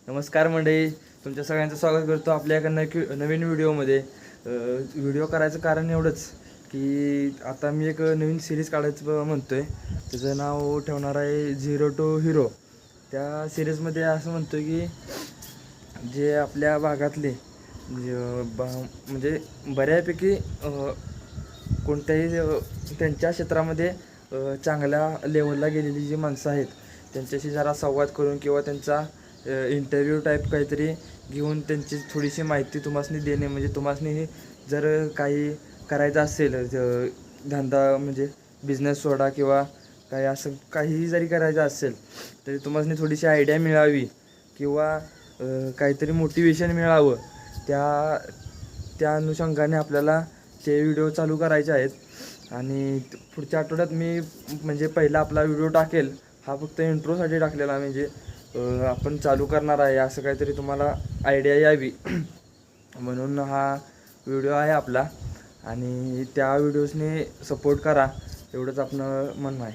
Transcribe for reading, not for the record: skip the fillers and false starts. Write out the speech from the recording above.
नमस्कार मंडळी, तुमच्या सगळ्यांचं स्वागत करतो आपल्या एका नवीन व्हिडिओमध्ये. व्हिडिओ करायचं कारण एवढंच की आता मी एक नवीन सिरीज काढायचं म्हणतो आहे. त्याचं नाव ठेवणार आहे झिरो टू हिरो. त्या सिरीजमध्ये असं म्हणतो की जे आपल्या भागातले म्हणजे बऱ्यापैकी कोणत्याही त्यांच्या क्षेत्रामध्ये चांगल्या लेवलला गेलेली जी माणसं आहेत त्यांच्याशी जरा संवाद करून किंवा त्यांचा इंटरव्ह्यू टाईप काहीतरी घेऊन त्यांची थोडीशी माहिती तुम्हासनी देणे. म्हणजे तुम्हासनी जर काही करायचं असेल धंदा म्हणजे बिझनेस सोडा किंवा काही असं काहीही जरी करायचं असेल तरी तुम्हासनी थोडीशी आयडिया मिळावी किंवा काहीतरी मोटिवेशन मिळावं, त्या अनुषंगाने आपल्याला ते व्हिडिओ चालू करायचे आहेत. आणि पुढच्या आठवड्यात मी म्हणजे पहिला आपला व्हिडिओ टाकेल. हा फक्त इंट्रोसाठी टाकलेला, म्हणजे आपण चालू करणार आहे असं काहीतरी तुम्हाला आयडिया यावी म्हणून हा व्हिडिओ आहे आपला. आणि त्या व्हिडिओजने सपोर्ट करा एवढंच आपलं म्हणणं आहे.